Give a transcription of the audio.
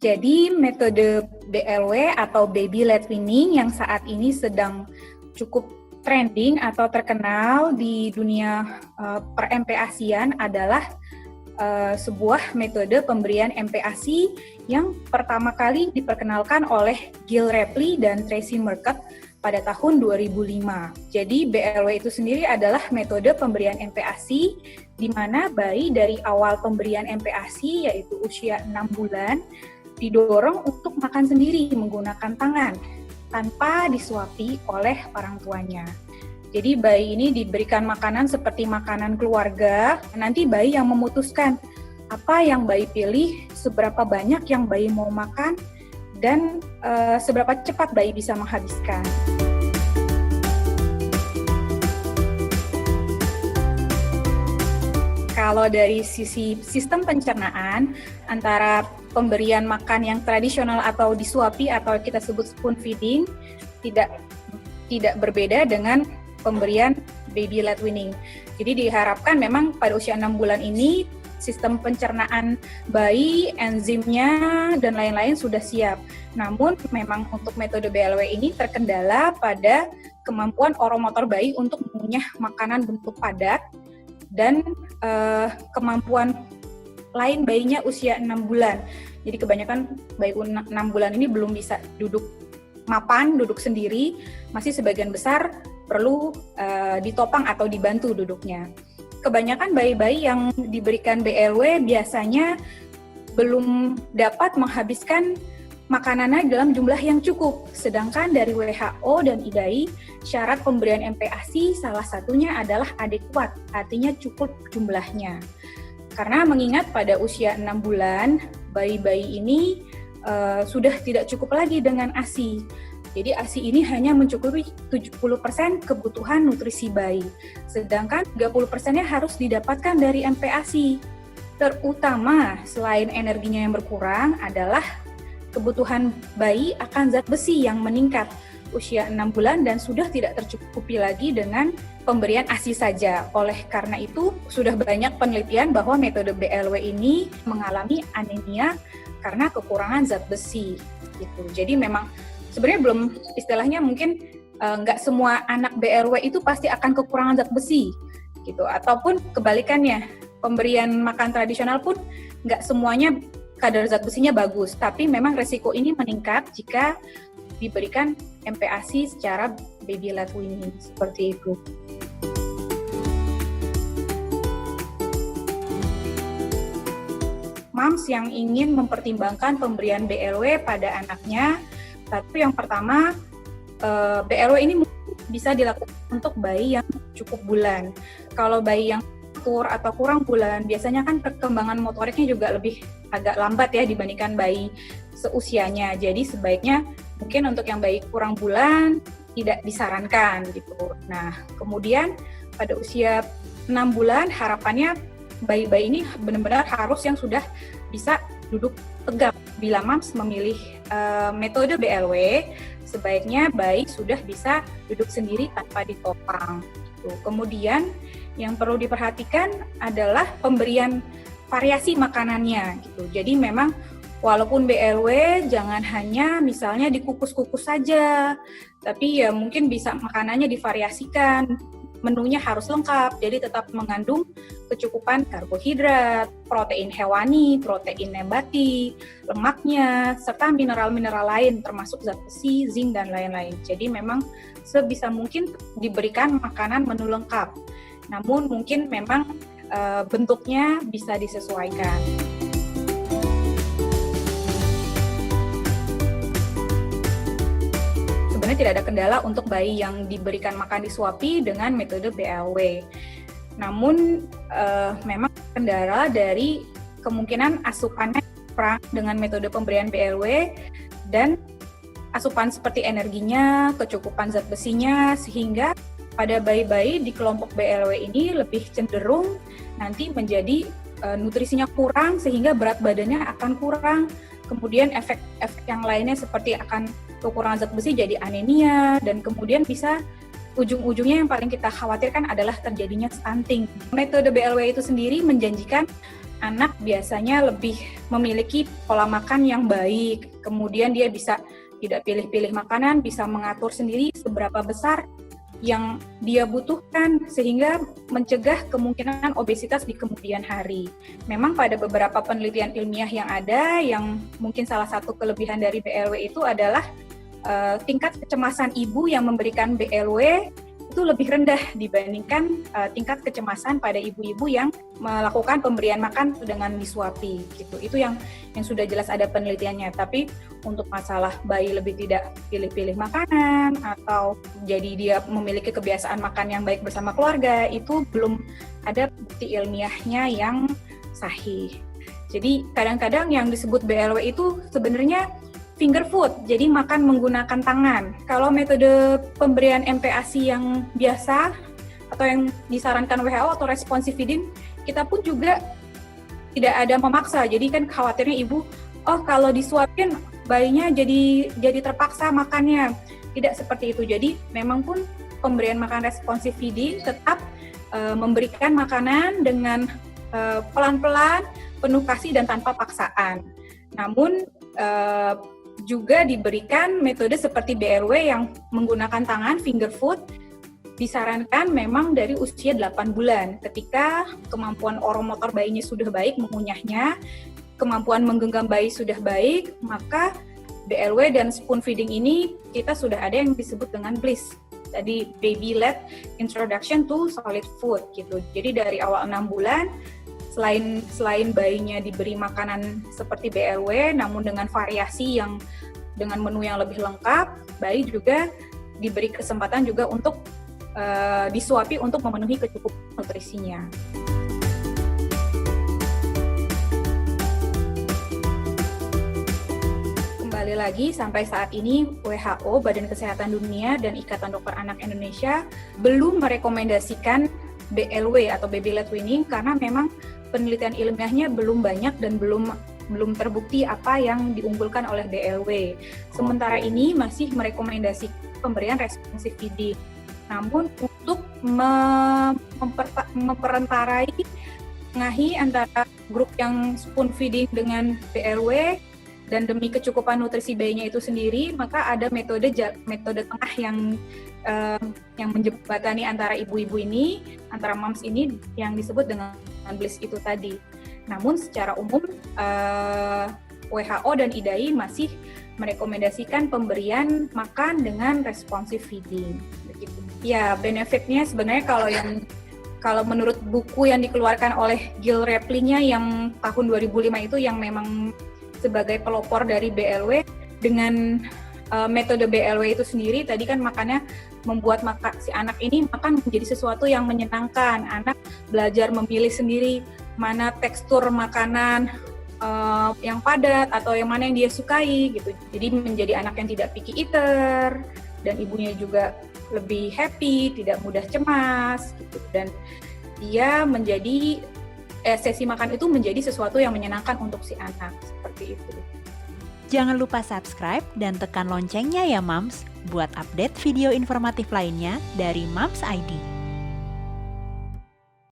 Jadi metode BLW atau baby led weaning yang saat ini sedang cukup trending atau terkenal di dunia per-MPASI-an adalah sebuah metode pemberian MPASI yang pertama kali diperkenalkan oleh Gil Rapley dan Tracy Murcutt pada tahun 2005. Jadi BLW itu sendiri adalah metode pemberian MPASI di mana bayi dari awal pemberian MPASI yaitu usia 6 bulan didorong untuk makan sendiri menggunakan tangan tanpa disuapi oleh orang tuanya. Jadi bayi ini diberikan makanan seperti makanan keluarga, nanti bayi yang memutuskan apa yang bayi pilih, seberapa banyak yang bayi mau makan, dan seberapa cepat bayi bisa menghabiskan. Kalau dari sisi sistem pencernaan, antara pemberian makan yang tradisional atau disuapi atau kita sebut spoon feeding tidak berbeda dengan pemberian baby led weaning. Jadi diharapkan memang pada usia 6 bulan ini sistem pencernaan bayi, enzimnya, dan lain-lain sudah siap. Namun memang untuk metode BLW ini terkendala pada kemampuan oromotor bayi untuk mengunyah makanan bentuk padat dan kemampuan lain bayinya usia 6 bulan. Jadi kebanyakan bayi 6 bulan ini belum bisa duduk mapan, duduk sendiri, masih sebagian besar perlu ditopang atau dibantu duduknya. Kebanyakan bayi-bayi yang diberikan BLW biasanya belum dapat menghabiskan makanannya dalam jumlah yang cukup. Sedangkan dari WHO dan IDAI, syarat pemberian MPASI salah satunya adalah adekuat, artinya cukup jumlahnya. Karena mengingat pada usia 6 bulan, bayi-bayi ini sudah tidak cukup lagi dengan ASI. Jadi ASI ini hanya mencukupi 70% kebutuhan nutrisi bayi. Sedangkan 30%-nya harus didapatkan dari MPASI. Terutama selain energinya yang berkurang adalah kebutuhan bayi akan zat besi yang meningkat usia 6 bulan dan sudah tidak tercukupi lagi dengan pemberian ASI saja. Oleh karena itu, sudah banyak penelitian bahwa metode BLW ini mengalami anemia karena kekurangan zat besi. Gitu. Jadi memang sebenarnya belum istilahnya mungkin nggak semua anak BLW itu pasti akan kekurangan zat besi. Gitu. Ataupun kebalikannya, pemberian makan tradisional pun nggak semuanya kadar zat besinya bagus, tapi memang resiko ini meningkat jika diberikan MPASI secara baby led weaning seperti itu. Moms yang ingin mempertimbangkan pemberian BLW pada anaknya, satu yang pertama, BLW ini bisa dilakukan untuk bayi yang cukup bulan. Kalau bayi yang atau kurang bulan, biasanya kan perkembangan motoriknya juga lebih agak lambat ya dibandingkan bayi seusianya. Jadi sebaiknya mungkin untuk yang bayi kurang bulan tidak disarankan gitu. Nah, kemudian pada usia 6 bulan harapannya bayi-bayi ini benar-benar harus yang sudah bisa duduk tegak. Bila moms memilih metode BLW, sebaiknya bayi sudah bisa duduk sendiri tanpa ditopang. Gitu. Kemudian yang perlu diperhatikan adalah pemberian variasi makanannya gitu. Jadi memang walaupun BLW jangan hanya misalnya dikukus-kukus saja, tapi ya mungkin bisa makanannya divariasikan. Menunya harus lengkap, jadi tetap mengandung kecukupan karbohidrat, protein hewani, protein nabati, lemaknya, serta mineral-mineral lain termasuk zat besi, zinc, dan lain-lain. Jadi memang sebisa mungkin diberikan makanan menu lengkap. Namun mungkin memang bentuknya bisa disesuaikan. Sebenarnya tidak ada kendala untuk bayi yang diberikan makan disuapi dengan metode BLW. Namun memang kendala dari kemungkinan asupannya kurang dengan metode pemberian BLW dan asupan seperti energinya, kecukupan zat besinya, sehingga pada bayi-bayi di kelompok BLW ini lebih cenderung nanti menjadi nutrisinya kurang sehingga berat badannya akan kurang. Kemudian efek-efek yang lainnya seperti akan kekurangan zat besi jadi anemia dan kemudian bisa ujung-ujungnya yang paling kita khawatirkan adalah terjadinya stunting. Metode BLW itu sendiri menjanjikan anak biasanya lebih memiliki pola makan yang baik, kemudian dia bisa tidak pilih-pilih makanan, bisa mengatur sendiri seberapa besar yang dia butuhkan sehingga mencegah kemungkinan obesitas di kemudian hari. Memang pada beberapa penelitian ilmiah yang ada, yang mungkin salah satu kelebihan dari BLW itu adalah tingkat kecemasan ibu yang memberikan BLW itu lebih rendah dibandingkan tingkat kecemasan pada ibu-ibu yang melakukan pemberian makan dengan disuapi gitu. Itu yang sudah jelas ada penelitiannya. Tapi untuk masalah bayi lebih tidak pilih-pilih makanan atau jadi dia memiliki kebiasaan makan yang baik bersama keluarga, itu belum ada bukti ilmiahnya yang sahih. Jadi kadang-kadang yang disebut BLW itu sebenarnya finger food, jadi makan menggunakan tangan. Kalau metode pemberian MPASI yang biasa atau yang disarankan WHO atau responsive feeding, kita pun juga tidak ada memaksa. Jadi kan khawatirnya ibu, kalau disuapin bayinya jadi terpaksa makannya. Tidak seperti itu. Jadi memang pun pemberian makan responsive feeding tetap memberikan makanan dengan pelan-pelan, penuh kasih dan tanpa paksaan. Namun juga diberikan metode seperti BLW yang menggunakan tangan, finger food, disarankan memang dari usia 8 bulan. Ketika kemampuan oromotor bayinya sudah baik, mengunyahnya, kemampuan menggenggam bayi sudah baik, maka BLW dan spoon feeding ini kita sudah ada yang disebut dengan BLIS. Tadi baby-led introduction to solid food gitu. Jadi dari awal 6 bulan, selain bayinya diberi makanan seperti BLW, namun dengan variasi yang dengan menu yang lebih lengkap, bayi juga diberi kesempatan juga untuk disuapi untuk memenuhi kecukupan nutrisinya. Kembali lagi, sampai saat ini WHO, Badan Kesehatan Dunia, dan Ikatan Dokter Anak Indonesia belum merekomendasikan BLW atau baby-led weaning karena memang penelitian ilmiahnya belum banyak dan belum terbukti apa yang diunggulkan oleh BLW. Sementara ini masih merekomendasikan pemberian responsive feeding. Namun untuk memperentarai antara grup yang spoon feeding dengan BLW dan demi kecukupan nutrisi bayinya itu sendiri, maka ada metode tengah yang menjembatani antara ibu-ibu ini, antara moms ini yang disebut dengan BLIS itu tadi. Namun secara umum WHO dan IDAI masih merekomendasikan pemberian makan dengan responsive feeding. Begitu. Ya, benefitnya sebenarnya kalau menurut buku yang dikeluarkan oleh Gil Rapley-nya yang tahun 2005 itu yang memang sebagai pelopor dari BLW, dengan metode BLW itu sendiri tadi kan makannya membuat si anak ini makan menjadi sesuatu yang menyenangkan. Anak belajar memilih sendiri mana tekstur makanan yang padat atau yang mana yang dia sukai gitu. Jadi menjadi anak yang tidak picky eater dan ibunya juga lebih happy, tidak mudah cemas gitu. Dan dia menjadi sesi makan itu menjadi sesuatu yang menyenangkan untuk si anak, seperti itu. Jangan lupa subscribe dan tekan loncengnya ya Mams, buat update video informatif lainnya dari Mams ID.